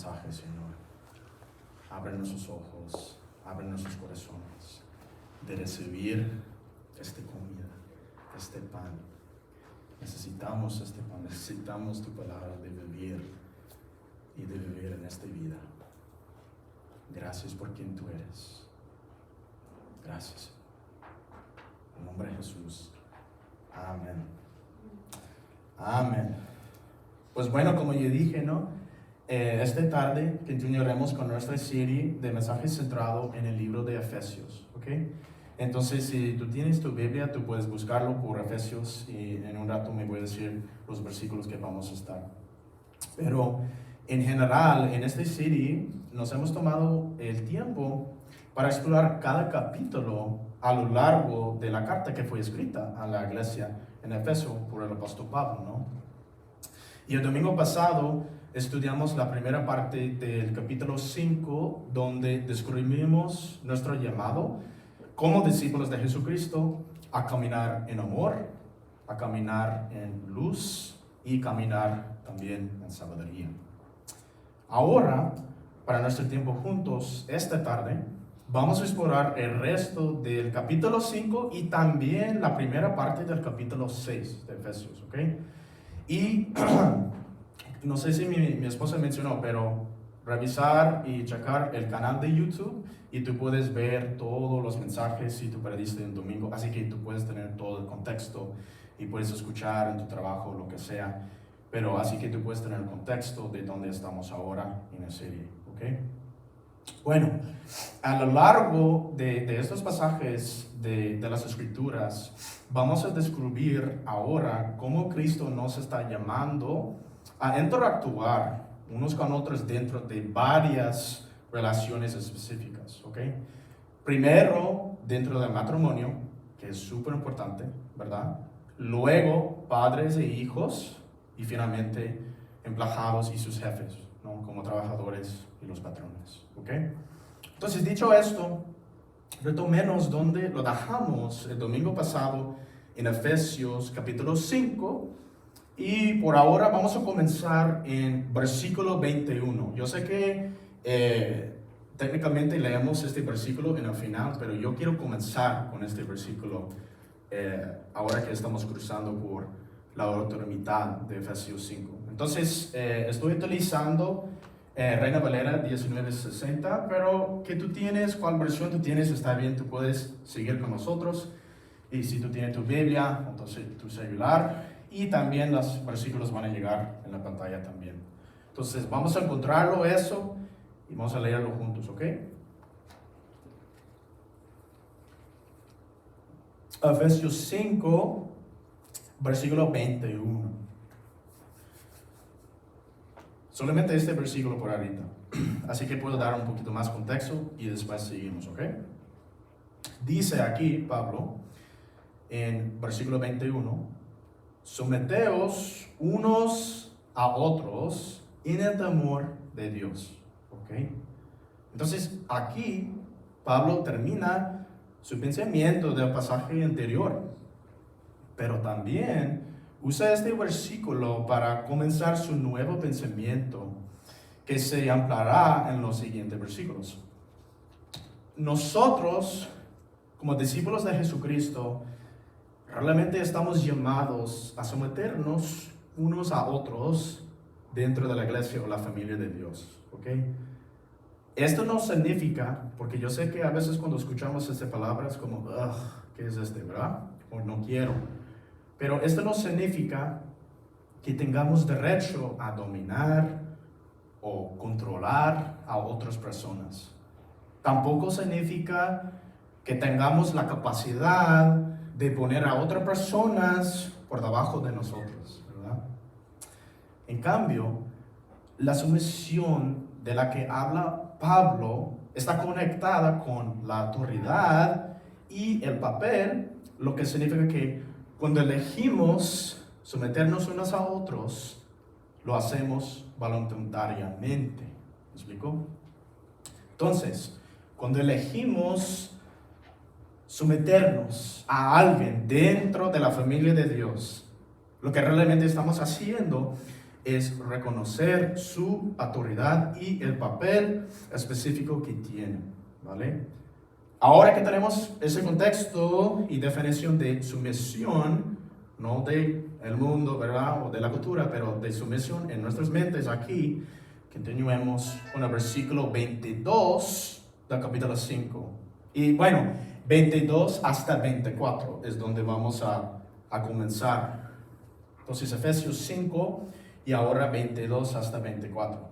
mensaje, Señor. Abre nuestros ojos, abre nuestros corazones de recibir esta comida, este pan. Necesitamos este pan, necesitamos tu palabra de vivir y de vivir en esta vida. Gracias por quien tú eres. Gracias. En nombre de Jesús. Amén. Amén. Pues bueno, como yo dije, ¿no? Esta tarde continuaremos con nuestra serie de mensajes centrado en el libro de Efesios, ¿ok? Entonces, si tú tienes tu Biblia, tú puedes buscarlo por Efesios y en un rato me voy a decir los versículos que vamos a estar. Pero en general, en esta serie nos hemos tomado el tiempo para explorar cada capítulo a lo largo de la carta que fue escrita a la iglesia en Efeso por el apóstol Pablo, ¿no? Y el domingo pasado estudiamos la primera parte del capítulo 5, donde descubrimos nuestro llamado como discípulos de Jesucristo a caminar en amor, a caminar en luz y caminar también en sabiduría. Ahora, para nuestro tiempo juntos, esta tarde, vamos a explorar el resto del capítulo 5 y también la primera parte del capítulo 6 de Efesios, ¿ok? Y no sé si mi esposa mencionó, pero revisar y checar el canal de YouTube y tú puedes ver todos los mensajes si tú perdiste un domingo, así que tú puedes tener todo el contexto y puedes escuchar en tu trabajo, lo que sea, pero así que tú puedes tener el contexto de dónde estamos ahora en la serie, ¿ok? Bueno, a lo largo de estos pasajes de las Escrituras, vamos a descubrir ahora cómo Cristo nos está llamando a interactuar unos con otros dentro de varias relaciones específicas, ¿ok? Primero, dentro del matrimonio, que es súper importante, ¿verdad? Luego, padres e hijos, y finalmente, empleados y sus jefes, ¿no? Como trabajadores y los patrones, ¿ok? Entonces, dicho esto, retomemos donde lo dejamos el domingo pasado en Efesios capítulo 5, y por ahora vamos a comenzar en versículo 21. Yo sé que técnicamente leemos este versículo en el final, pero yo quiero comenzar con este versículo ahora que estamos cruzando por la otra mitad de Efesios 5. Entonces, estoy utilizando Reina Valera 1960, pero que tú tienes, cuál versión tú tienes, está bien, tú puedes seguir con nosotros. Y si tú tienes tu Biblia, entonces tu celular, y también los versículos van a llegar en la pantalla también. Entonces vamos a encontrarlo eso y vamos a leerlo juntos, ¿ok? Efesios 5, versículo 21. Solamente este versículo por ahorita. Así que puedo dar un poquito más contexto y después seguimos, ¿ok? Dice aquí Pablo en versículo 21. Someteos unos a otros en el temor de Dios. ¿Ok? Entonces, aquí Pablo termina su pensamiento del pasaje anterior, pero también usa este versículo para comenzar su nuevo pensamiento que se ampliará en los siguientes versículos. Nosotros, como discípulos de Jesucristo, realmente estamos llamados a someternos unos a otros dentro de la iglesia o la familia de Dios, ¿ok? Esto no significa, porque yo sé que a veces cuando escuchamos estas palabras como, ¿qué es este, verdad? O no quiero. Pero esto no significa que tengamos derecho a dominar o controlar a otras personas. Tampoco significa que tengamos la capacidad de poner a otras personas por debajo de nosotros, ¿verdad? En cambio, la sumisión de la que habla Pablo está conectada con la autoridad y el papel, lo que significa que cuando elegimos someternos unos a otros, lo hacemos voluntariamente. ¿Me explico? Entonces, cuando elegimos someternos a alguien dentro de la familia de Dios, lo que realmente estamos haciendo es reconocer su autoridad y el papel específico que tiene, ¿vale? Ahora que tenemos ese contexto y definición de sumisión, no de el mundo, ¿verdad? O de la cultura, pero de sumisión en nuestras mentes aquí, continuemos con el versículo 22 del capítulo 5. Y bueno, 22 hasta 24 es donde vamos a comenzar. Entonces, Efesios 5 y ahora 22 hasta 24.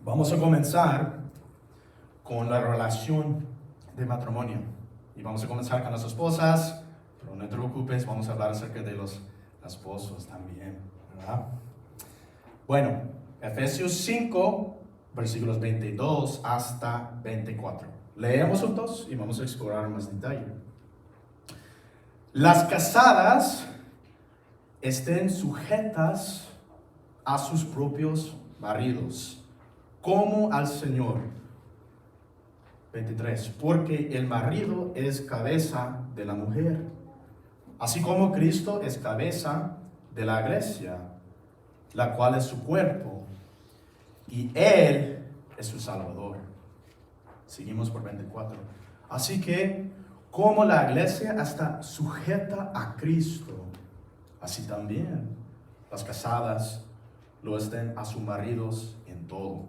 Vamos a comenzar con la relación de matrimonio. Y vamos a comenzar con las esposas, pero no te preocupes, vamos a hablar acerca de los esposos también, ¿verdad? Bueno, Efesios 5, versículos 22 hasta 24. Leemos juntos y vamos a explorar más detalle. Las casadas estén sujetas a sus propios maridos, como al Señor. 23. Porque el marido es cabeza de la mujer, así como Cristo es cabeza de la iglesia, la cual es su cuerpo, y Él es su Salvador. Seguimos por 24. Así que, como la iglesia está sujeta a Cristo, así también las casadas lo estén a sus maridos en todo.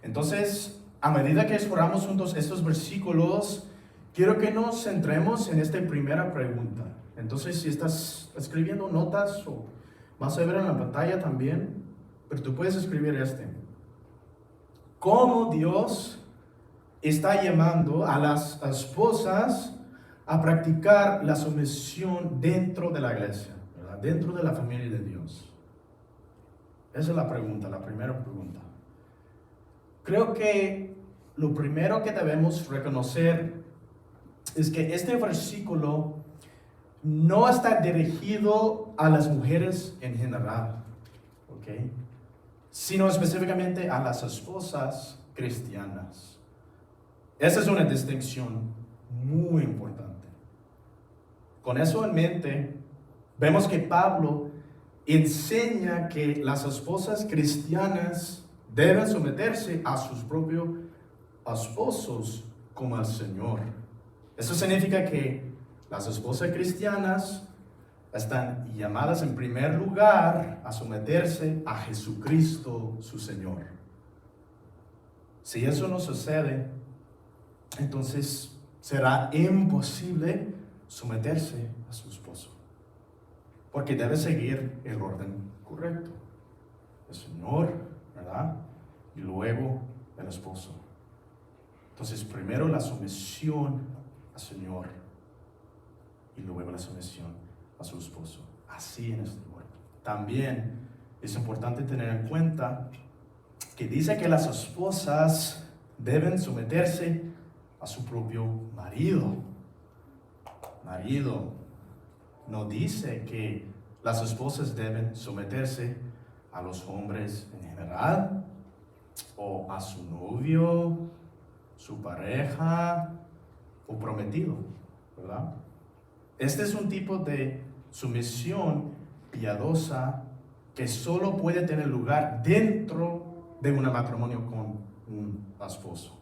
Entonces, a medida que exploramos juntos estos versículos, quiero que nos centremos en esta primera pregunta. Entonces, si estás escribiendo notas o vas a ver en la pantalla también, pero tú puedes escribir ¿Cómo Dios está llamando a las esposas a practicar la sumisión dentro de la iglesia, ¿verdad? Dentro de la familia de Dios? Esa es la pregunta, la primera pregunta. Creo que lo primero que debemos reconocer es que este versículo no está dirigido a las mujeres en general, ¿ok? Sino específicamente a las esposas cristianas. Esa es una distinción muy importante. Con eso en mente, vemos que Pablo enseña que las esposas cristianas deben someterse a sus propios esposos como al Señor. Eso significa que las esposas cristianas están llamadas en primer lugar a someterse a Jesucristo, su Señor. Si eso no sucede, entonces será imposible someterse a su esposo, porque debe seguir el orden correcto. El Señor, ¿verdad? Y luego el esposo. Entonces, primero la sumisión al Señor y luego la sumisión a su esposo. Así en este orden. También es importante tener en cuenta que dice que las esposas deben someterse a su propio marido. Marido. No dice que las esposas deben someterse a los hombres en general, o a su novio, su pareja, o prometido, ¿verdad? Este es un tipo de sumisión piadosa que solo puede tener lugar dentro de un matrimonio con un esposo.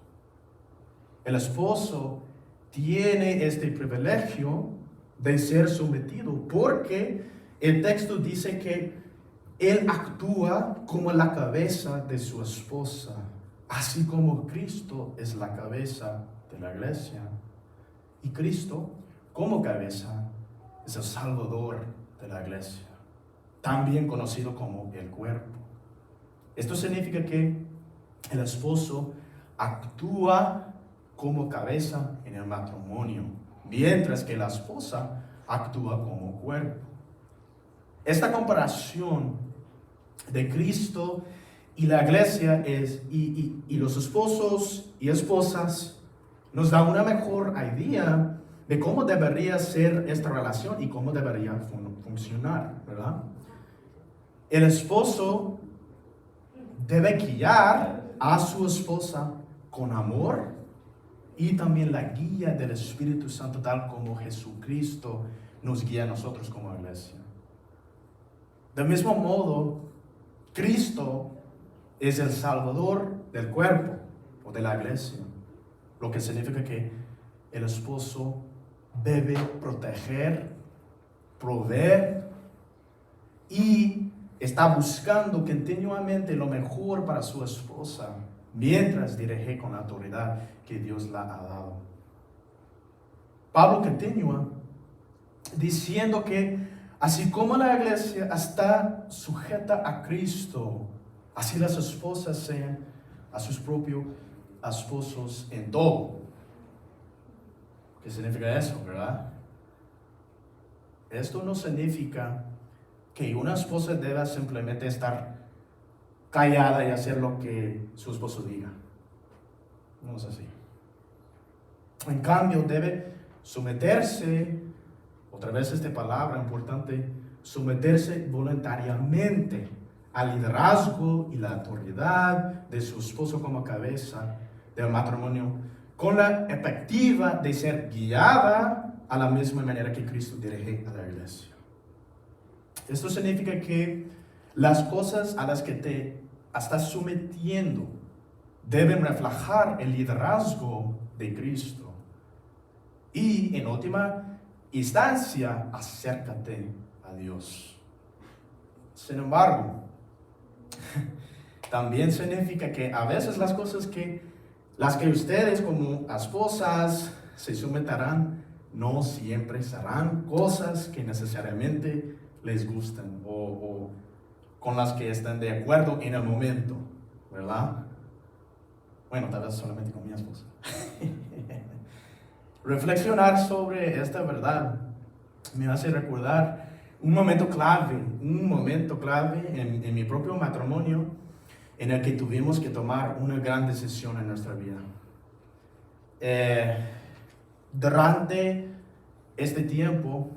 El esposo tiene este privilegio de ser sometido porque el texto dice que él actúa como la cabeza de su esposa, así como Cristo es la cabeza de la iglesia. Y Cristo, como cabeza, es el Salvador de la iglesia, también conocido como el cuerpo. Esto significa que el esposo actúa como cabeza en el matrimonio, mientras que la esposa actúa como cuerpo. Esta comparación de Cristo y la iglesia y los esposos y esposas nos da una mejor idea de cómo debería ser esta relación y cómo debería funcionar, ¿verdad? El esposo debe guiar a su esposa con amor y también la guía del Espíritu Santo, tal como Jesucristo nos guía a nosotros como iglesia. Del mismo modo, Cristo es el Salvador del cuerpo o de la iglesia, lo que significa que el esposo debe proteger, proveer y está buscando continuamente lo mejor para su esposa mientras dirige con la autoridad que Dios le ha dado. Pablo continúa diciendo que así como la iglesia está sujeta a Cristo, así las esposas sean a sus propios esposos en todo. ¿Qué significa eso, verdad? Esto no significa que una esposa deba simplemente estar callada y hacer lo que su esposo diga. No es así. En cambio, debe someterse, otra vez esta palabra importante, someterse voluntariamente al liderazgo y la autoridad de su esposo como cabeza del matrimonio, con la expectativa de ser guiada a la misma manera que Cristo dirige a la iglesia. Esto significa que las cosas a las que te estás sometiendo deben reflejar el liderazgo de Cristo. Y en última instancia, acércate a Dios. Sin embargo, también significa que a veces las que ustedes como esposas se someterán, no siempre serán cosas que necesariamente les gustan o con las que están de acuerdo en el momento, ¿verdad? Bueno, tal vez solamente con mi esposa. Reflexionar sobre esta verdad me hace recordar un momento clave en mi propio matrimonio, en el que tuvimos que tomar una gran decisión en nuestra vida. Durante este tiempo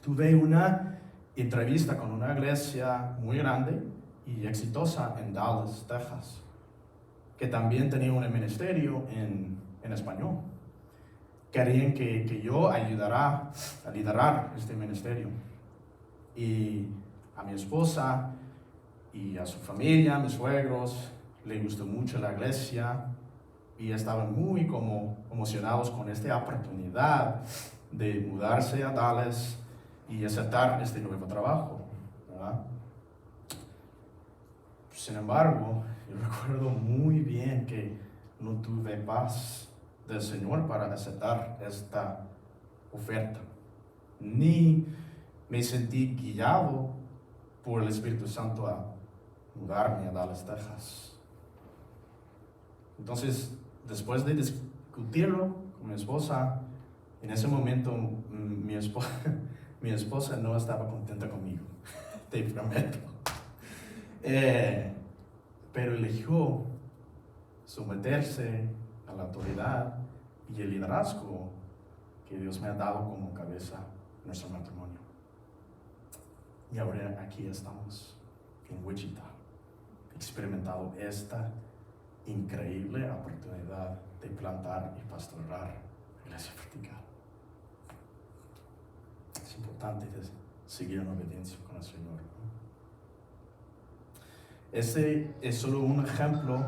tuve una entrevista con una iglesia muy grande y exitosa en Dallas, Texas, que también tenía un ministerio en español. Querían que yo ayudara a liderar este ministerio. Y a mi esposa y a su familia, a mis suegros, les gustó mucho la iglesia y estaban muy emocionados con esta oportunidad de mudarse a Dallas y aceptar este nuevo trabajo, ¿verdad? Sin embargo, yo recuerdo muy bien que no tuve paz del Señor para aceptar esta oferta, ni me sentí guiado por el Espíritu Santo a mudarme a Dallas, Texas. Entonces, después de discutirlo con mi esposa, en ese momento mi esposa no estaba contenta conmigo, te prometo. Pero eligió someterse a la autoridad y el liderazgo que Dios me ha dado como cabeza en nuestro matrimonio. Y ahora aquí estamos en Wichita, experimentando esta increíble oportunidad de plantar y pastorear iglesia vertical. Es importante seguir en obediencia con el Señor, ¿no? Ese es solo un ejemplo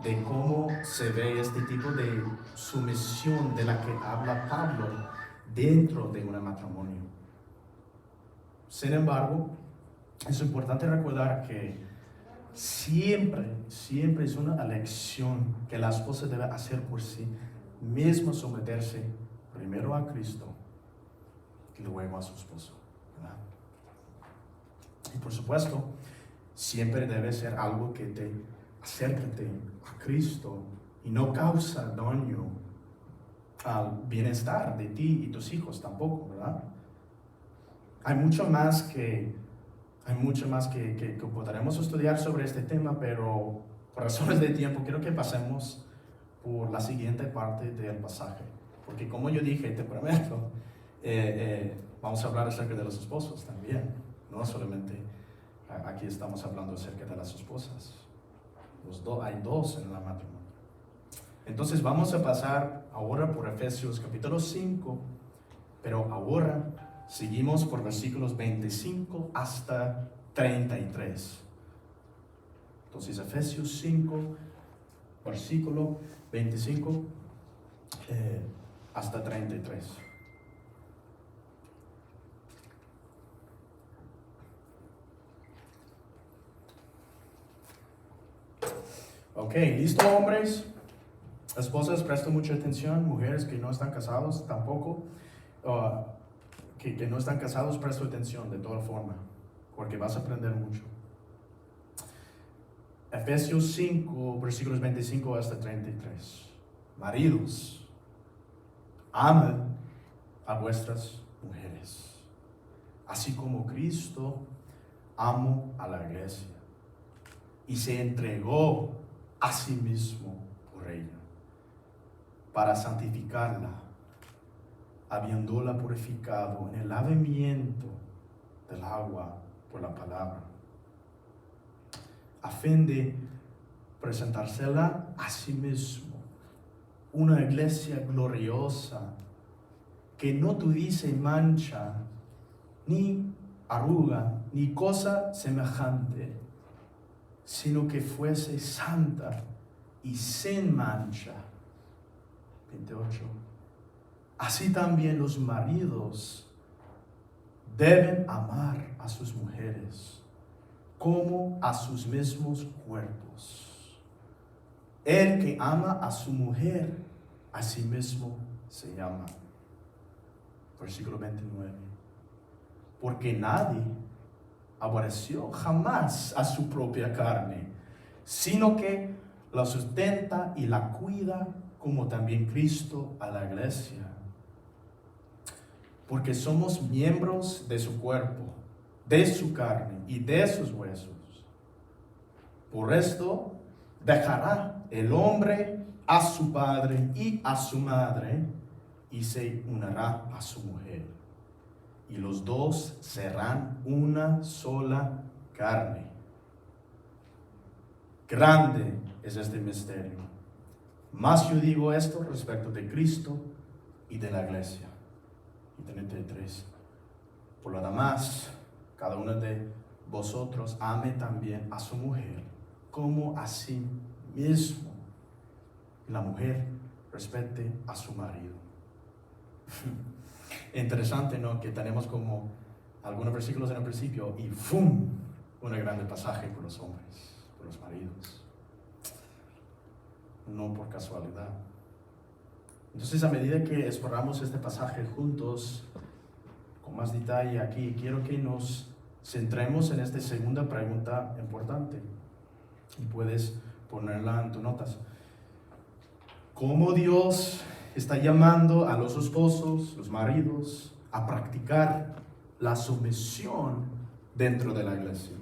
de cómo se ve este tipo de sumisión de la que habla Pablo dentro de un matrimonio. Sin embargo, es importante recordar que siempre es una elección que la esposa debe hacer por sí misma, someterse primero a Cristo y luego a su esposo, ¿verdad? Y por supuesto, siempre debe ser algo que te acércate a Cristo y no causa daño al bienestar de ti y tus hijos tampoco, ¿verdad? Hay mucho más que podremos estudiar sobre este tema, pero por razones de tiempo quiero que pasemos por la siguiente parte del pasaje, porque como yo dije, te prometo, vamos a hablar acerca de los esposos también, no solamente aquí estamos hablando acerca de las esposas. Hay dos en el matrimonio. Entonces vamos a pasar ahora por Efesios capítulo 5, pero ahora Seguimos por versículos 25 hasta 33. Entonces, Efesios 5, versículo 25 hasta 33. Ok, ¿listo, hombres? Esposas, presten mucha atención. Mujeres que no están casados, tampoco. Que no están casados, presten atención de toda forma, porque vas a aprender mucho. Efesios 5, versículos 25 hasta 33. Maridos, amen a vuestras mujeres, así como Cristo amó a la iglesia y se entregó a sí mismo por ella, para santificarla, habiéndola purificado en el lavamiento del agua por la palabra, a fin de presentársela a sí mismo, una iglesia gloriosa, que no tuviese mancha, ni arruga, ni cosa semejante, sino que fuese santa y sin mancha. 28. Así también los maridos deben amar a sus mujeres como a sus mismos cuerpos. El que ama a su mujer, a sí mismo se llama. Versículo 29. Porque nadie aborreció jamás a su propia carne, sino que la sustenta y la cuida, como también Cristo a la iglesia. Porque somos miembros de su cuerpo, de su carne y de sus huesos. Por esto dejará el hombre a su padre y a su madre, y se unirá a su mujer, y los dos serán una sola carne. Grande es este misterio. Mas yo digo esto respecto de Cristo y de la iglesia. Y 33. Por lo demás, cada uno de vosotros ame también a su mujer como a sí mismo. Y la mujer respete a su marido. Interesante, ¿no? Que tenemos como algunos versículos en el principio y ¡fum! Un grande pasaje por los hombres, por los maridos. No por casualidad. Entonces, a medida que exploramos este pasaje juntos, con más detalle aquí, quiero que nos centremos en esta segunda pregunta importante. Y puedes ponerla en tus notas. ¿Cómo Dios está llamando a los esposos, los maridos, a practicar la sumisión dentro de la iglesia?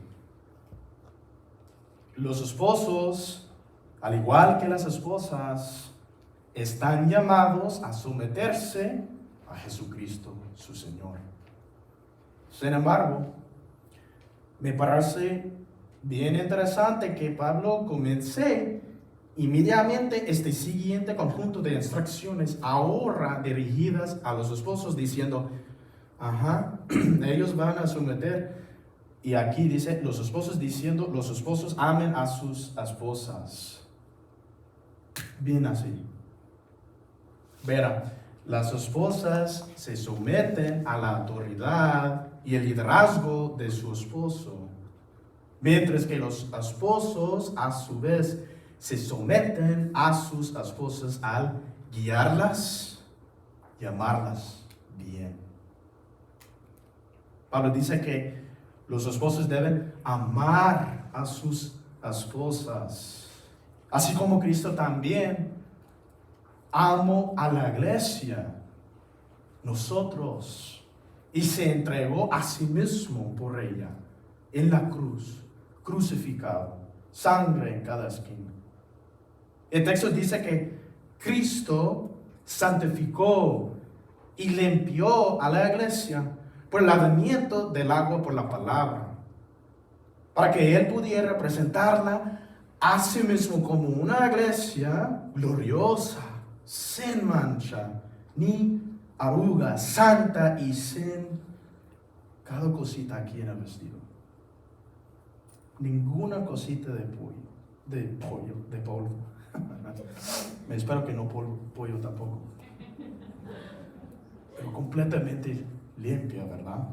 Los esposos, al igual que las esposas, están llamados a someterse a Jesucristo, su Señor. Sin embargo, me parece bien interesante que Pablo comience inmediatamente este siguiente conjunto de instrucciones ahora dirigidas a los esposos, diciendo, ellos van a someter. Y aquí dice, los esposos diciendo, los esposos amen a sus esposas. Bien así. Verá, las esposas se someten a la autoridad y el liderazgo de su esposo, mientras que los esposos a su vez se someten a sus esposas al guiarlas y amarlas bien. Pablo dice que los esposos deben amar a sus esposas, así como Cristo también amó a la iglesia, nosotros, y se entregó a sí mismo por ella en la cruz, crucificado, sangre en cada esquina. El texto dice que Cristo santificó y limpió a la iglesia por el lavamiento del agua por la palabra, para que Él pudiera presentarla a sí mismo como una iglesia gloriosa, sin mancha, ni arruga, santa y sin cada cosita aquí en el vestido. Ninguna cosita de polvo. Me espero que no pollo tampoco. Pero completamente limpia, ¿verdad?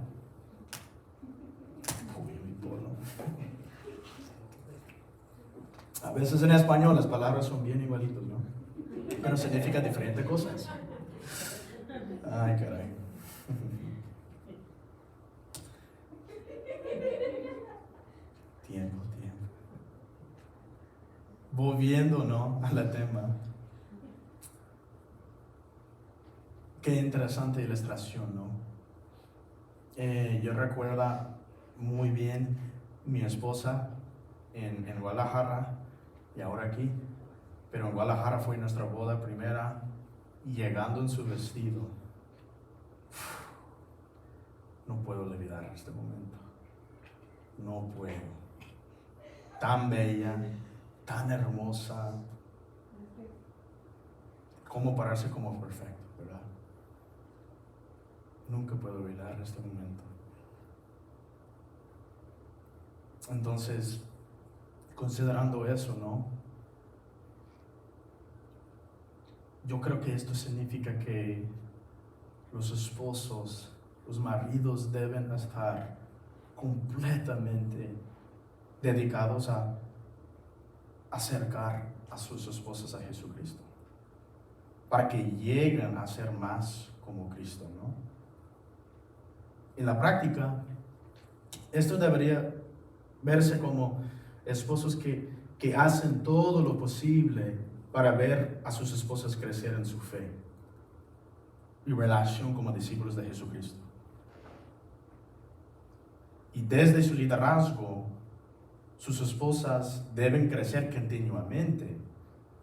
Pollo y polvo. A veces en español las palabras son bien igualitas, ¿no? Pero significan diferentes cosas. Ay, caray. Tiempo. Volviendo, ¿no?, al tema. Qué interesante ilustración, ¿no? Yo recuerdo muy bien mi esposa en Guadalajara y ahora aquí, pero en Guadalajara fue nuestra boda primera y llegando en su vestido, no puedo olvidar este momento, no puedo. Tan bella, tan hermosa, como pararse como perfecto, ¿verdad? Nunca puedo olvidar este momento. Entonces, considerando eso, ¿no? Yo creo que esto significa que los esposos, los maridos deben estar completamente dedicados a acercar a sus esposas a Jesucristo, para que lleguen a ser más como Cristo, ¿no? En la práctica, esto debería verse como esposos que hacen todo lo posible para ver a sus esposas crecer en su fe y relación como discípulos de Jesucristo. Y desde su liderazgo, sus esposas deben crecer continuamente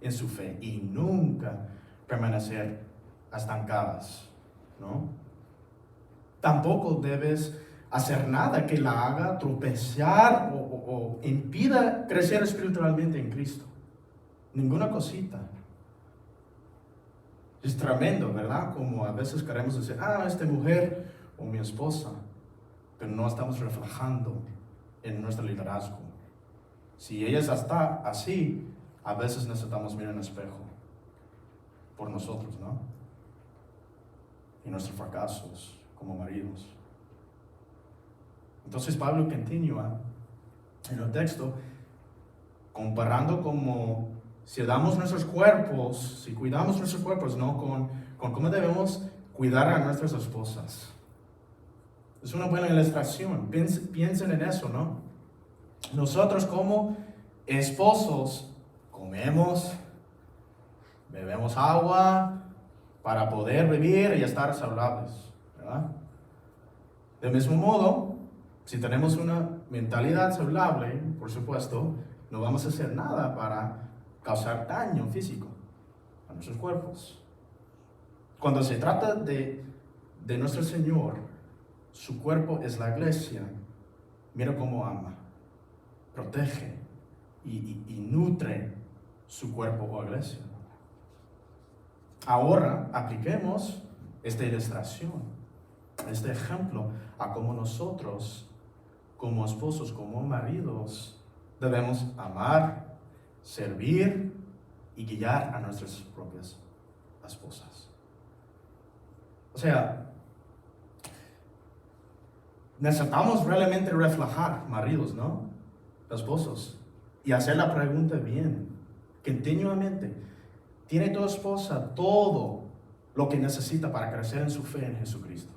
en su fe y nunca permanecer estancadas, ¿no? Tampoco debes hacer nada que la haga tropezar o impida crecer espiritualmente en Cristo. Ninguna cosita. Es tremendo, ¿verdad? Como a veces queremos decir, esta mujer o mi esposa, pero no estamos reflejando en nuestro liderazgo. Si ella está así, a veces necesitamos mirar en el espejo por nosotros, ¿no? Y nuestros fracasos como maridos. Entonces Pablo continúa en el texto comparando como si damos nuestros cuerpos, si cuidamos nuestros cuerpos, ¿no? Con cómo debemos cuidar a nuestras esposas. Es una buena ilustración. Piensen en eso, ¿no? Nosotros como esposos comemos, bebemos agua para poder vivir y estar saludables, ¿verdad? Del mismo modo, si tenemos una mentalidad saludable, por supuesto, no vamos a hacer nada para causar daño físico a nuestros cuerpos. Cuando se trata de nuestro Señor, su cuerpo es la iglesia. Mira cómo ama, protege y nutre su cuerpo o iglesia. Ahora apliquemos esta ilustración, este ejemplo, a cómo nosotros, como esposos, como maridos, debemos amar, servir y guiar a nuestras propias esposas. O sea, necesitamos realmente reflejar, maridos, ¿no? Esposos, y hacer la pregunta bien, continuamente. ¿Tiene tu esposa todo lo que necesita para crecer en su fe en Jesucristo?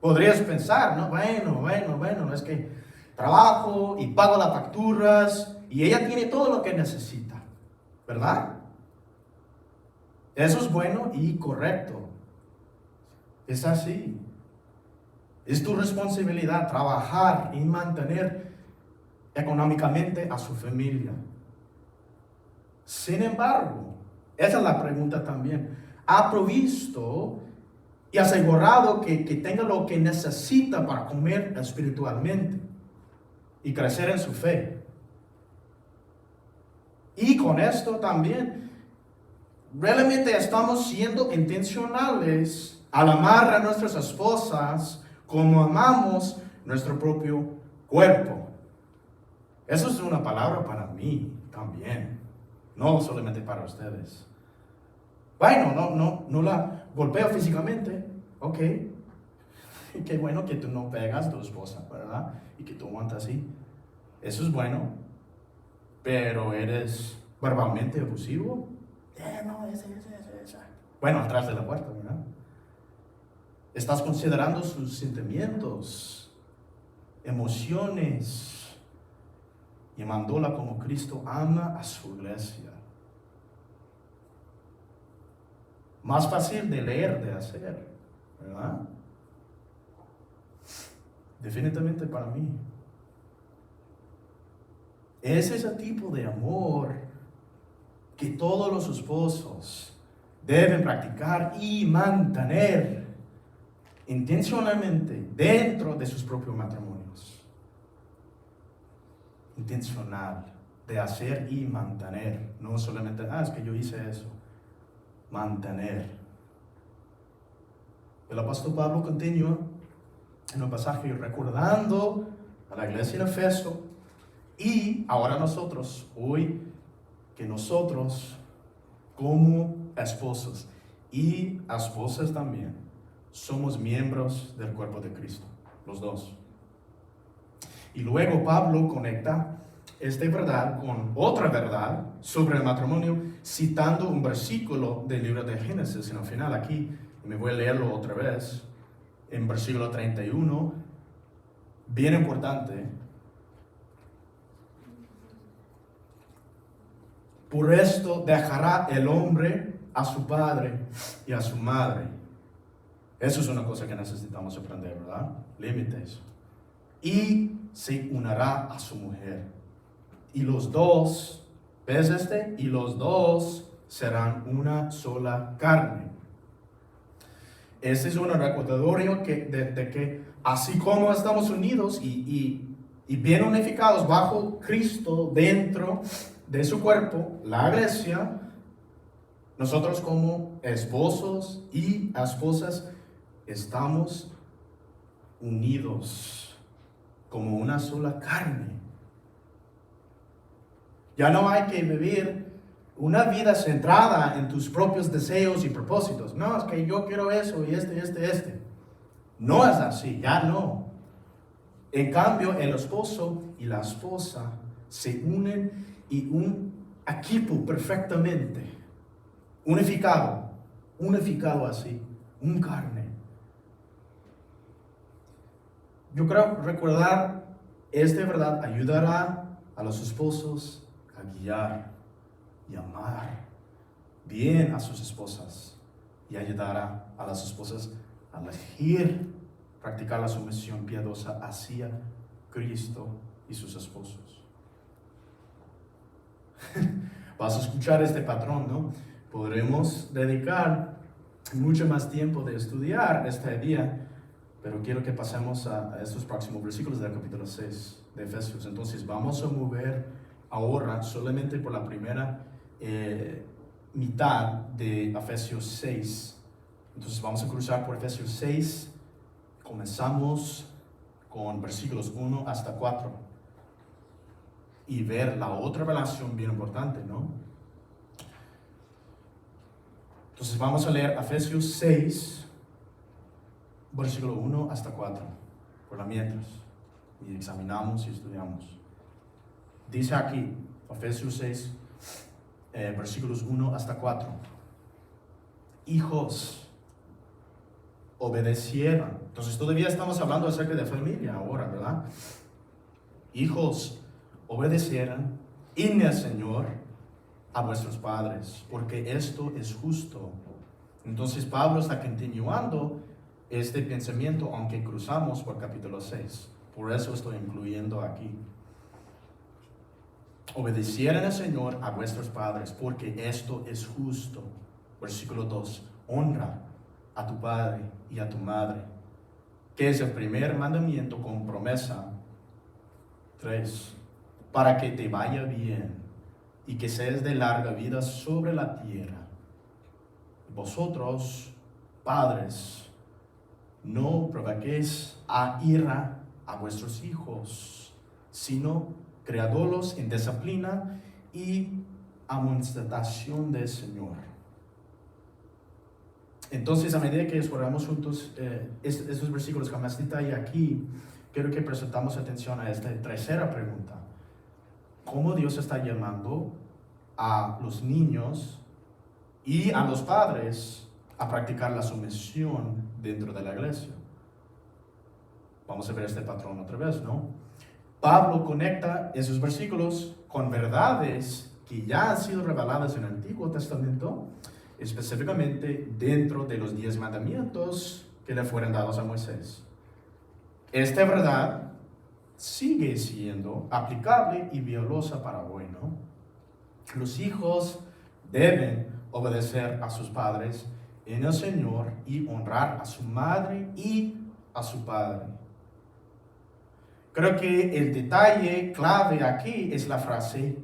Podrías pensar, ¿no? Bueno, es que trabajo y pago las facturas y ella tiene todo lo que necesita, ¿verdad? Eso es bueno y correcto. Es así. Es tu responsabilidad trabajar y mantener económicamente a su familia. Sin embargo, esa es la pregunta también. ¿Ha provisto y asegurado que tenga lo que necesita para comer espiritualmente y crecer en su fe? Y con esto también, realmente estamos siendo intencionales al amar a nuestras esposas como amamos nuestro propio cuerpo. Eso es una palabra para mí también, no solamente para ustedes. Bueno, no la golpeo físicamente, ok. Qué bueno que tú no pegas a tu esposa, ¿verdad? Y que tú aguantas así. Eso es bueno, pero eres verbalmente abusivo. No, ese. Bueno, atrás de la puerta, ¿verdad? Estás considerando sus sentimientos, emociones, y amándola como Cristo ama a su iglesia. Más fácil de leer, de hacer, ¿verdad? Definitivamente para mí. Es ese tipo de amor que todos los esposos deben practicar y mantener intencionalmente dentro de sus propios matrimonios. Intencional, de hacer y mantener, no solamente, es que yo hice eso. Mantener. El apóstol Pablo continúa en un pasaje recordando a la iglesia en Efeso y ahora nosotros, hoy, que nosotros como esposos y esposas también somos miembros del cuerpo de Cristo, los dos. Y luego Pablo conecta esta verdad con otra verdad sobre el matrimonio, citando un versículo del libro de Génesis en el final aquí, y me voy a leerlo otra vez, en versículo 31, bien importante. Por esto dejará el hombre a su padre y a su madre. Eso es una cosa que necesitamos aprender, ¿verdad? Límites. Y se unirá a su mujer. Y los dos, ¿ves este? Y los dos serán una sola carne. Ese es un recordatorio de que así como estamos unidos y bien unificados bajo Cristo dentro de su cuerpo, la iglesia, nosotros como esposos y esposas estamos unidos como una sola carne. Ya no hay que vivir una vida centrada en tus propios deseos y propósitos. No, es que yo quiero eso y este. No es así, ya no. En cambio, el esposo y la esposa se unen y un equipo perfectamente unificado así, un carne. Yo creo recordar esta verdad ayudará a los esposos a guiar y amar bien a sus esposas y ayudará a las esposas a elegir practicar la sumisión piadosa hacia Cristo y sus esposos. Vas a escuchar este patrón, ¿no? Podremos dedicar mucho más tiempo de estudiar este día, pero quiero que pasemos a estos próximos versículos del capítulo 6 de Efesios. Entonces vamos a mover ahora solamente por la primera mitad de Efesios 6. Entonces vamos a cruzar por Efesios 6. Comenzamos con versículos 1 hasta 4 y ver la otra relación bien importante, ¿no? Entonces vamos a leer Efesios 6, versículo 1 hasta 4, por la mientras, y examinamos y estudiamos. Dice aquí, Efesios 6, versículos 1 hasta 4. Hijos, obedecieron. Entonces todavía estamos hablando acerca de familia ahora, ¿verdad? Hijos, obedecieran en el Señor a vuestros padres, porque esto es justo. Entonces Pablo está continuando este pensamiento, aunque cruzamos por capítulo 6. Por eso estoy incluyendo aquí. Obedecieran al Señor a vuestros padres, porque esto es justo. Versículo 2. Honra a tu padre y a tu madre, que es el primer mandamiento con promesa. 3. Para que te vaya bien y que seas de larga vida sobre la tierra. Vosotros, padres, no provoquéis a ira a vuestros hijos, sino criadlos en disciplina y amonestación del Señor. Entonces, a medida que exploramos juntos estos versículos con más detalle aquí, quiero que prestamos atención a esta tercera pregunta. ¿Cómo Dios está llamando a los niños y a los padres a practicar la sumisión dentro de la iglesia? Vamos a ver este patrón otra vez, ¿no? Pablo conecta esos versículos con verdades que ya han sido reveladas en el Antiguo Testamento, específicamente dentro de los 10 mandamientos que le fueron dados a Moisés. Esta verdad sigue siendo aplicable y valiosa para hoy, ¿no? Los hijos deben obedecer a sus padres en el Señor y honrar a su madre y a su padre. Creo que el detalle clave aquí es la frase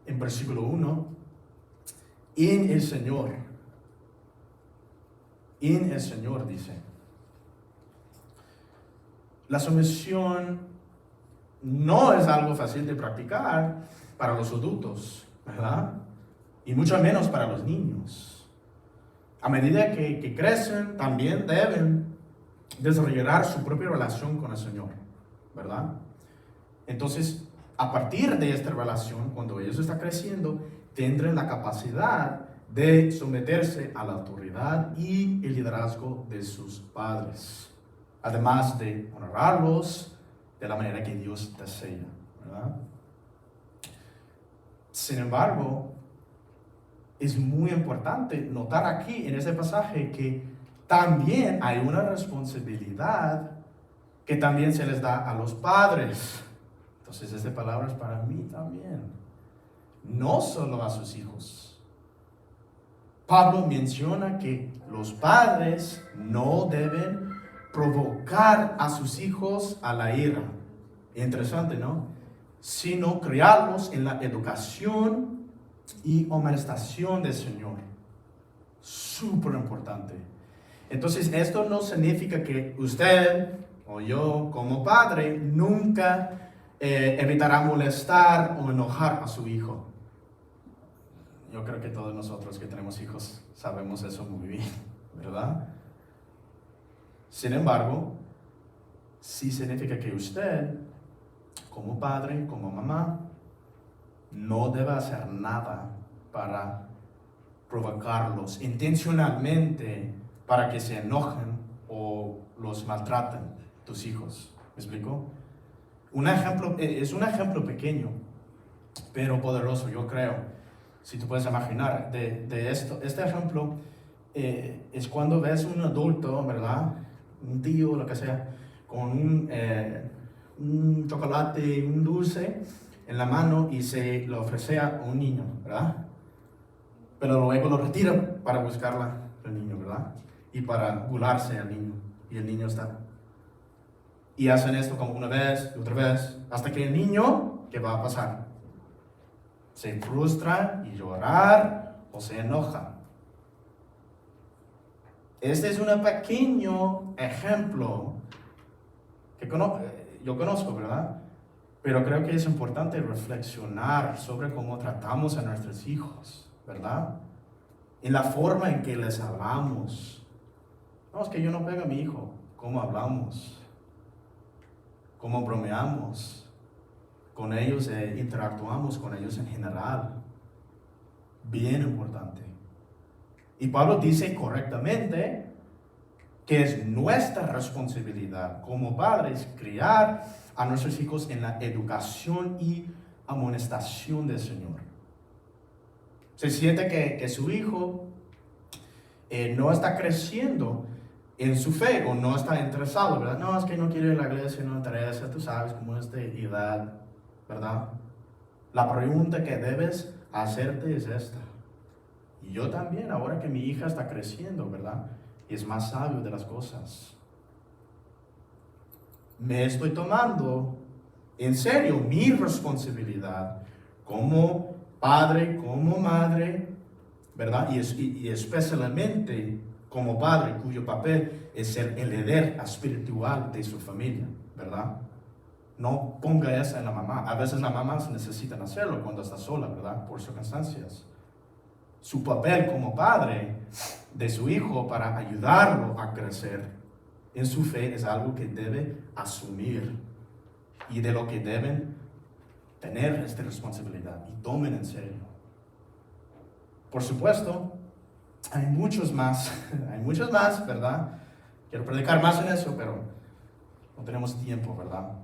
en versículo 1, en el Señor. En el Señor, dice. La sumisión no es algo fácil de practicar para los adultos, ¿verdad? Y mucho menos para los niños. A medida que crecen, también deben desarrollar su propia relación con el Señor, ¿verdad? Entonces, a partir de esta relación, cuando ellos están creciendo, tendrán la capacidad de someterse a la autoridad y el liderazgo de sus padres, además de honrarlos de la manera que Dios desea, ¿verdad? Sin embargo, es muy importante notar aquí en ese pasaje que también hay una responsabilidad que también se les da a los padres. Entonces, esta palabra es para mí también, no solo a sus hijos. Pablo menciona que los padres no deben provocar a sus hijos a la ira. Interesante, ¿no? Sino criarlos en la educación y amonestación del Señor. Súper importante. Entonces, esto no significa que usted o yo como padre nunca evitará molestar o enojar a su hijo. Yo creo que todos nosotros que tenemos hijos sabemos eso muy bien, ¿verdad? Sin embargo, sí significa que usted, como padre, como mamá, no debe hacer nada para provocarlos intencionalmente para que se enojen o los maltraten, tus hijos. ¿Me explico? Es un ejemplo pequeño, pero poderoso, yo creo. Si tú puedes imaginar de esto. Este ejemplo es cuando ves un adulto, ¿verdad? Un tío, lo que sea, con un chocolate, un dulce en la mano y se lo ofrece a un niño, ¿verdad? Pero luego lo retira para buscarla al niño, ¿verdad? Y para burlarse al niño. Y el niño está. Y hacen esto como una vez y otra vez, hasta que el niño, ¿qué va a pasar? Se frustra y llorar o se enoja. Este es un pequeño ejemplo que yo conozco, ¿verdad? Pero creo que es importante reflexionar sobre cómo tratamos a nuestros hijos, ¿verdad? En la forma en que les hablamos. No, es que yo no pego a mi hijo. ¿Cómo hablamos? ¿Cómo bromeamos con ellos e interactuamos con ellos en general? Bien importante. Y Pablo dice correctamente que es nuestra responsabilidad como padres criar a nuestros hijos en la educación y amonestación del Señor. Se siente que su hijo no está creciendo en su fe o no está interesado, ¿verdad? No, es que no quiere ir a la iglesia, no interesa, tú sabes cómo es de edad, ¿verdad? La pregunta que debes hacerte es esta. Y yo también, ahora que mi hija está creciendo, ¿verdad? Y es más sabio de las cosas. Me estoy tomando en serio mi responsabilidad como padre, como madre, ¿verdad? Y especialmente como padre, cuyo papel es ser el líder espiritual de su familia, ¿verdad? No ponga esa en la mamá. A veces las mamás necesitan hacerlo cuando está sola, ¿verdad? Por circunstancias. Su papel como padre de su hijo para ayudarlo a crecer en su fe es algo que debe asumir y de lo que deben tener esta responsabilidad y tomen en serio. Por supuesto, hay muchos más, ¿verdad? Quiero predicar más en eso, pero no tenemos tiempo, ¿verdad?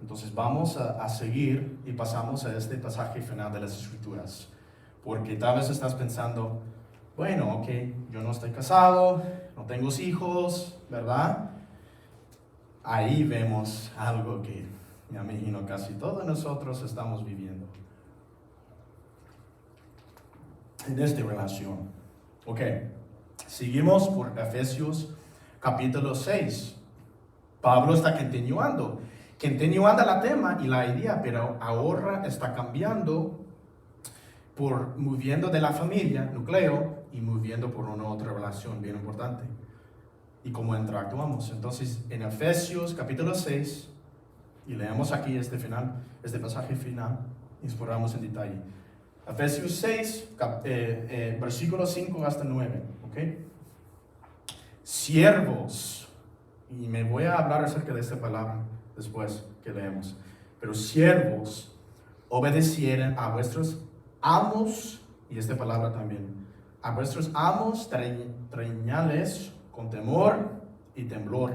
Entonces vamos a seguir y pasamos a este pasaje final de las Escrituras. Porque tal vez estás pensando, bueno, ok, yo no estoy casado, no tengo hijos, ¿verdad? Ahí vemos algo que me imagino casi todos nosotros estamos viviendo en esta relación. Ok, seguimos por Efesios capítulo 6. Pablo está continuando la tema y la idea, pero ahora está cambiando por moviendo de la familia, núcleo, y moviendo por una otra relación bien importante. Y cómo interactuamos. Entonces, en Efesios capítulo 6, y leemos aquí este pasaje final, y exploramos en detalle. Efesios 6, versículos 5 hasta 9, ¿ok? Siervos, y me voy a hablar acerca de esta palabra después que leemos, pero siervos, obedecieran a vuestros amos, y esta palabra también, a vuestros amos terrenales con temor y temblor,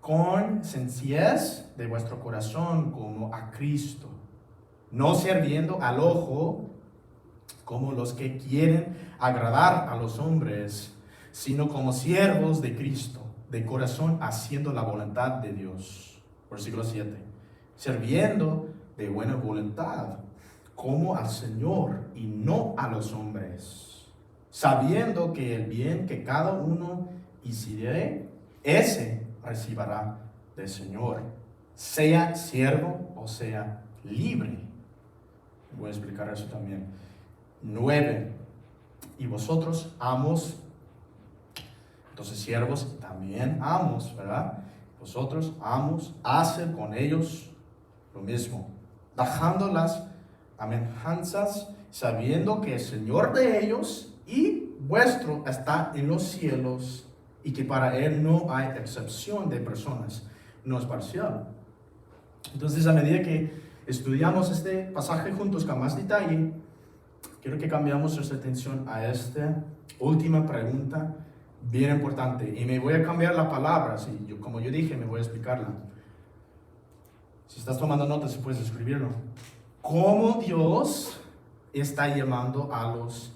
con sencillez de vuestro corazón como a Cristo, no sirviendo al ojo como los que quieren agradar a los hombres, sino como siervos de Cristo, de corazón haciendo la voluntad de Dios. Versículo 7. Sirviendo de buena voluntad, como al Señor y no a los hombres, sabiendo que el bien que cada uno hiciere, ese recibirá del Señor, sea siervo o sea libre. Voy a explicar eso también. 9. Y vosotros amos, entonces siervos también amos, ¿verdad? Vosotros amos, haced con ellos lo mismo, dejando las amenazas, sabiendo que el Señor de ellos y vuestro está en los cielos, y que para Él no hay excepción de personas, no es parcial. Entonces, a medida que estudiamos este pasaje juntos con más detalle, quiero que cambiamos nuestra atención a esta última pregunta bien importante. Y me voy a cambiar la palabra, como yo dije, me voy a explicarla. Si estás tomando notas, puedes escribirlo. ¿Cómo Dios está llamando a los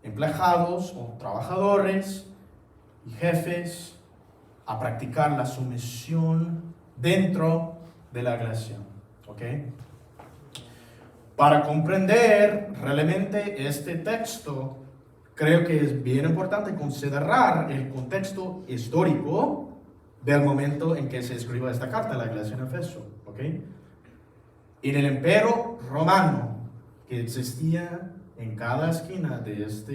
empleados o trabajadores y jefes a practicar la sumisión dentro de la iglesia? ¿Ok? Para comprender realmente este texto, creo que es bien importante considerar el contexto histórico del momento en que se escribió esta carta a la iglesia en Efeso. ¿Ok? En el imperio romano que existía en cada esquina de esta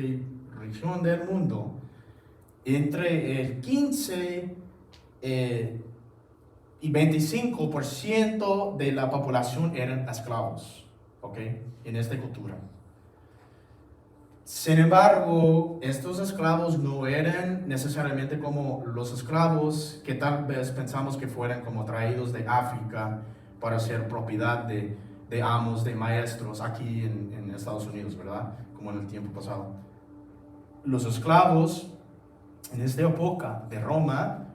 región del mundo, entre el 15 y 25% de la población eran esclavos, ¿ok? En esta cultura. Sin embargo, estos esclavos no eran necesariamente como los esclavos que tal vez pensamos que fueran como traídos de África para ser propiedad de amos, de maestros aquí en Estados Unidos, ¿verdad? Como en el tiempo pasado. Los esclavos en esta época de Roma,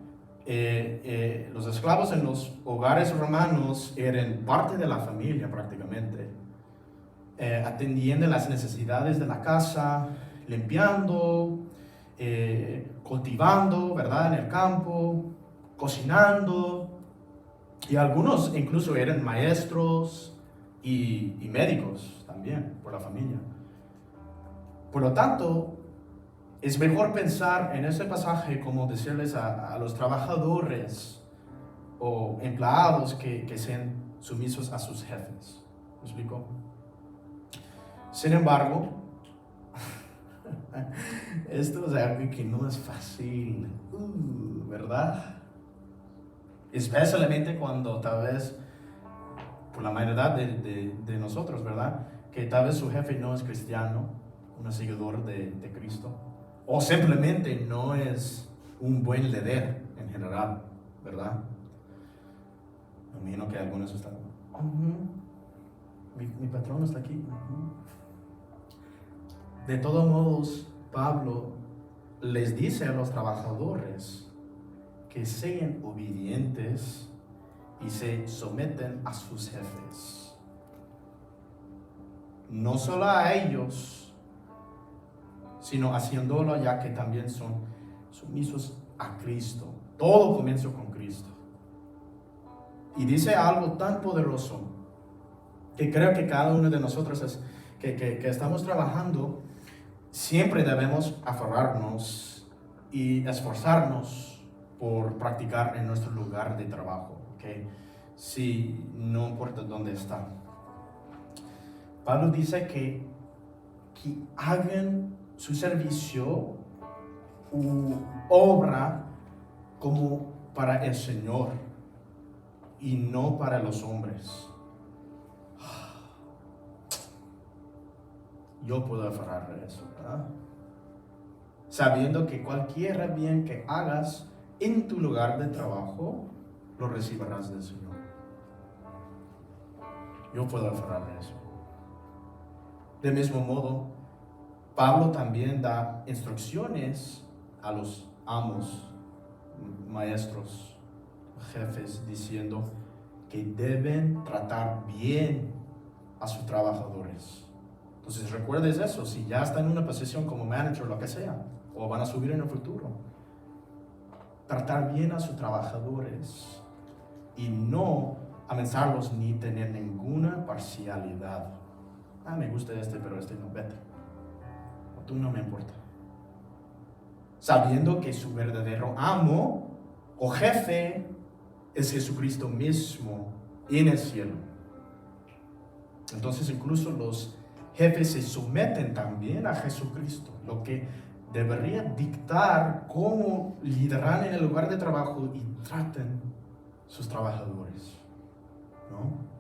los esclavos en los hogares romanos eran parte de la familia prácticamente, atendiendo las necesidades de la casa, limpiando, cultivando, ¿verdad? En el campo, cocinando, y algunos incluso eran maestros y médicos también por la familia. Por lo tanto, es mejor pensar en ese pasaje como decirles a los trabajadores o empleados que sean sumisos a sus jefes. ¿Me explico? Sin embargo, Esto es algo que no es fácil, ¿verdad? Especialmente cuando tal vez, por la mayoría de nosotros, ¿verdad? Que tal vez su jefe no es cristiano, un seguidor de Cristo, o simplemente no es un buen líder en general, ¿verdad? Me imagino que algunos están, mi patrón está aquí. De todos modos, Pablo les dice a los trabajadores que sean obedientes y se someten a sus jefes. No solo a ellos, sino haciéndolo ya que también son sumisos a Cristo. Todo comienza con Cristo. Y dice algo tan poderoso que creo que cada uno de nosotros que estamos trabajando, siempre debemos aferrarnos y esforzarnos por practicar en nuestro lugar de trabajo, ¿okay? Si no importa dónde está. Pablo dice que hagan su servicio u obra como para el Señor y no para los hombres. Yo puedo aferrar a eso, ¿verdad? Sabiendo que cualquier bien que hagas en tu lugar de trabajo, lo recibirás del Señor. Yo puedo aferrar a eso. Del mismo modo, Pablo también da instrucciones a los amos, maestros, jefes, diciendo que deben tratar bien a sus trabajadores. Entonces recuerdes eso, si ya está en una posición como manager, lo que sea, o van a subir en el futuro, tratar bien a sus trabajadores y no amenazarlos ni tener ninguna parcialidad. Me gusta pero no, vete. O tú no me importa. Sabiendo que su verdadero amo o jefe es Jesucristo mismo en el cielo. Entonces incluso los jefes se someten también a Jesucristo, lo que debería dictar cómo lideran en el lugar de trabajo y traten sus trabajadores, ¿no?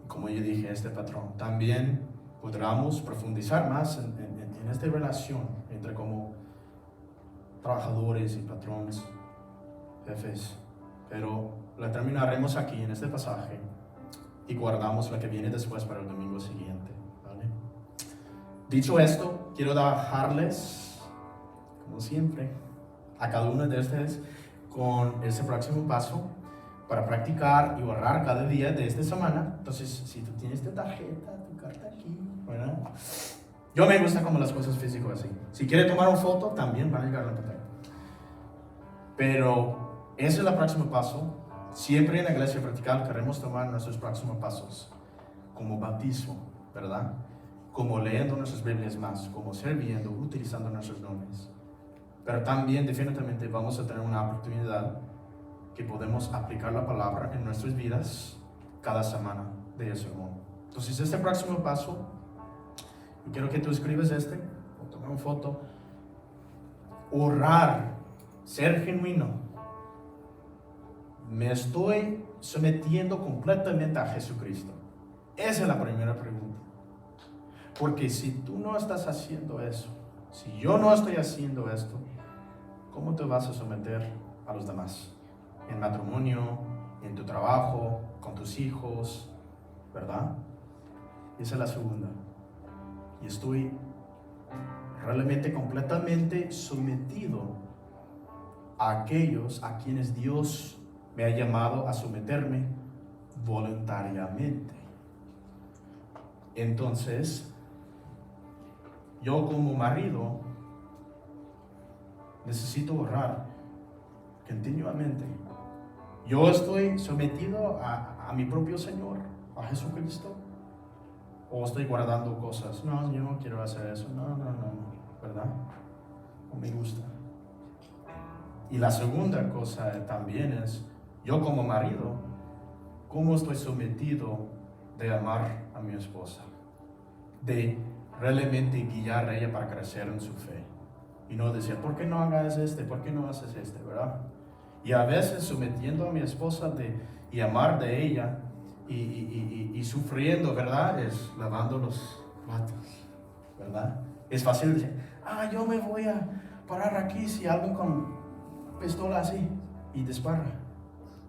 Como yo dije, este patrón, también podremos profundizar más en esta relación entre como trabajadores y patrones, jefes, pero la terminaremos aquí en este pasaje y guardamos la que viene después para el domingo siguiente, ¿vale? Dicho esto, quiero dejarles, como siempre, a cada uno de ustedes con ese próximo paso para practicar y orar cada día de esta semana. Entonces, si tú tienes tu tarjeta, tu carta aquí, ¿verdad? Yo me gusta como las cosas físicas así. Si quiere tomar una foto, también van a llegar a la pantalla. Pero ese es el próximo paso. Siempre en la iglesia vertical queremos tomar nuestros próximos pasos, como bautismo, ¿verdad? Como leyendo nuestras Biblias más, como sirviendo, utilizando nuestros nombres. Pero también definitivamente vamos a tener una oportunidad que podemos aplicar la palabra en nuestras vidas cada semana de ese sermón. Entonces, este próximo paso, yo quiero que tú escribas o tome una foto, orar, ser genuino. Me estoy sometiendo completamente a Jesucristo. Esa es la primera pregunta. Porque si tú no estás haciendo eso, si yo no estoy haciendo esto, ¿cómo te vas a someter a los demás? En matrimonio, en tu trabajo, con tus hijos, ¿verdad? Esa es la segunda. Y estoy realmente completamente sometido a aquellos a quienes Dios me ha llamado a someterme voluntariamente. Entonces, yo como marido necesito orar continuamente. Yo estoy sometido a mi propio Señor, a Jesucristo, o estoy guardando cosas. No, yo no quiero hacer eso. No, ¿verdad? No me gusta. Y la segunda cosa también es, yo como marido, ¿cómo estoy sometido de amar a mi esposa? De realmente guiar a ella para crecer en su fe. Y no decir, ¿por qué no hagas ¿por qué no haces verdad? Y a veces sometiendo a mi esposa y amar de ella y sufriendo, ¿verdad? Es lavando los platos, ¿verdad? Es fácil decir, yo me voy a parar aquí si alguien con pistola así y dispara.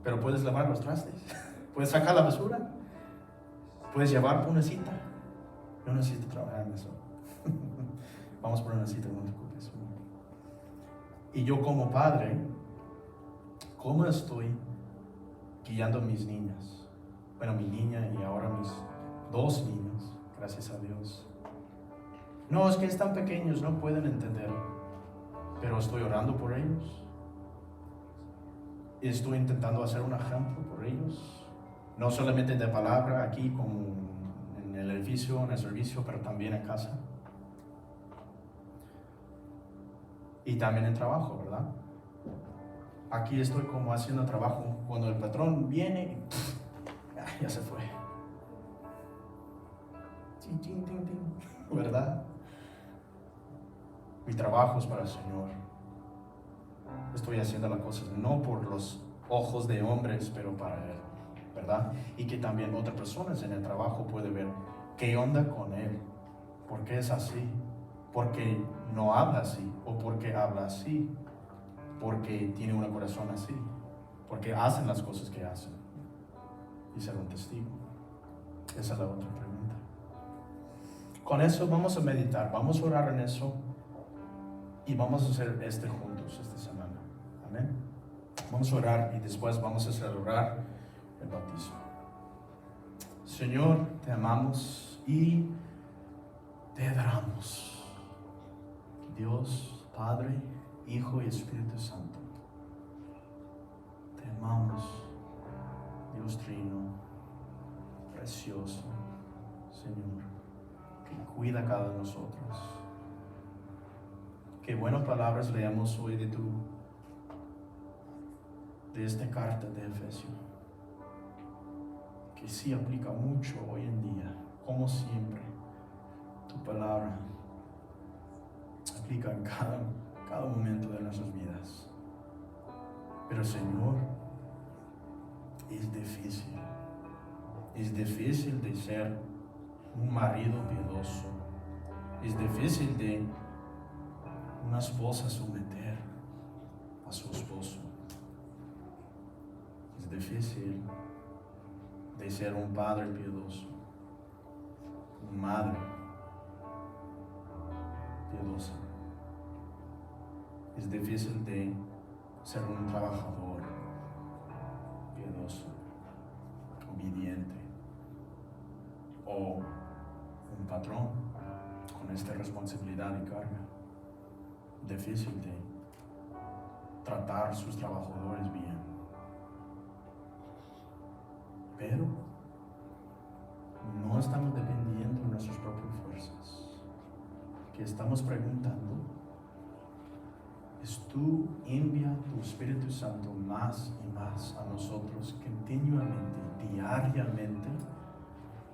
Pero puedes lavar los trastes, puedes sacar la basura, puedes llevar por una cita. Yo necesito trabajar en eso. Vamos por una cita, no te preocupes. Y yo como padre, ¿cómo estoy guiando a mis niñas? Bueno, mi niña y ahora mis 2 niños, gracias a Dios. No, es que están pequeños, no pueden entender. Pero estoy orando por ellos. Estoy intentando hacer un ejemplo por ellos. No solamente de palabra aquí como en el edificio, en el servicio, pero también en casa. Y también en trabajo, ¿verdad? Aquí estoy como haciendo trabajo cuando el patrón viene y ya se fue. Ting, ting, ting, ting, ¿verdad? Mi trabajo es para el Señor. Estoy haciendo las cosas no por los ojos de hombres, pero para Él, ¿verdad? Y que también otras personas en el trabajo pueden ver qué onda con Él, por qué es así, por qué no habla así, o por qué habla así, porque tiene un corazón así, porque hacen las cosas que hacen, y ser un testigo. Esa es la otra pregunta. Con eso vamos a meditar, vamos a orar en eso, y vamos a hacer juntos esta semana. Amén. Vamos a orar y después vamos a celebrar el bautismo. Señor, te amamos y te adoramos. Dios, Padre, Hijo y Espíritu Santo. Te amamos, Dios Trino, precioso, Señor, que cuida a cada uno de nosotros. Qué buenas palabras leemos hoy de esta carta de Efesios, que sí aplica mucho hoy en día, como siempre. Tu palabra aplica en cada momento de nuestras vidas. Pero Señor, es difícil de ser un marido piadoso, es difícil de una esposa someter a su esposo. Es difícil de ser un padre piadoso, una madre piadosa. Es difícil de ser un trabajador piadoso, obediente, o un patrón con esta responsabilidad y carga. Difícil de tratar a sus trabajadores bien. Pero no estamos dependiendo de nuestras propias fuerzas. Que estamos preguntando es tú envía tu Espíritu Santo más y más a nosotros continuamente, diariamente,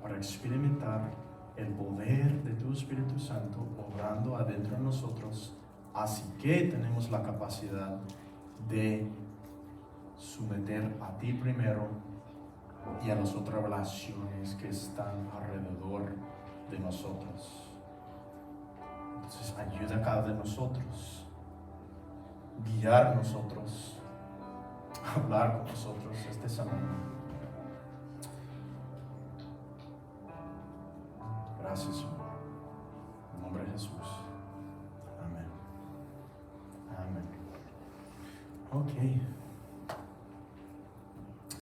para experimentar el poder de tu Espíritu Santo obrando adentro de nosotros. Así que tenemos la capacidad de someter a ti primero y a las otras relaciones que están alrededor de nosotros. Entonces ayuda a cada uno de nosotros, guiar a nosotros, hablar con nosotros esta semana. Gracias, Señor. En nombre de Jesús. Amén. Amén. Ok.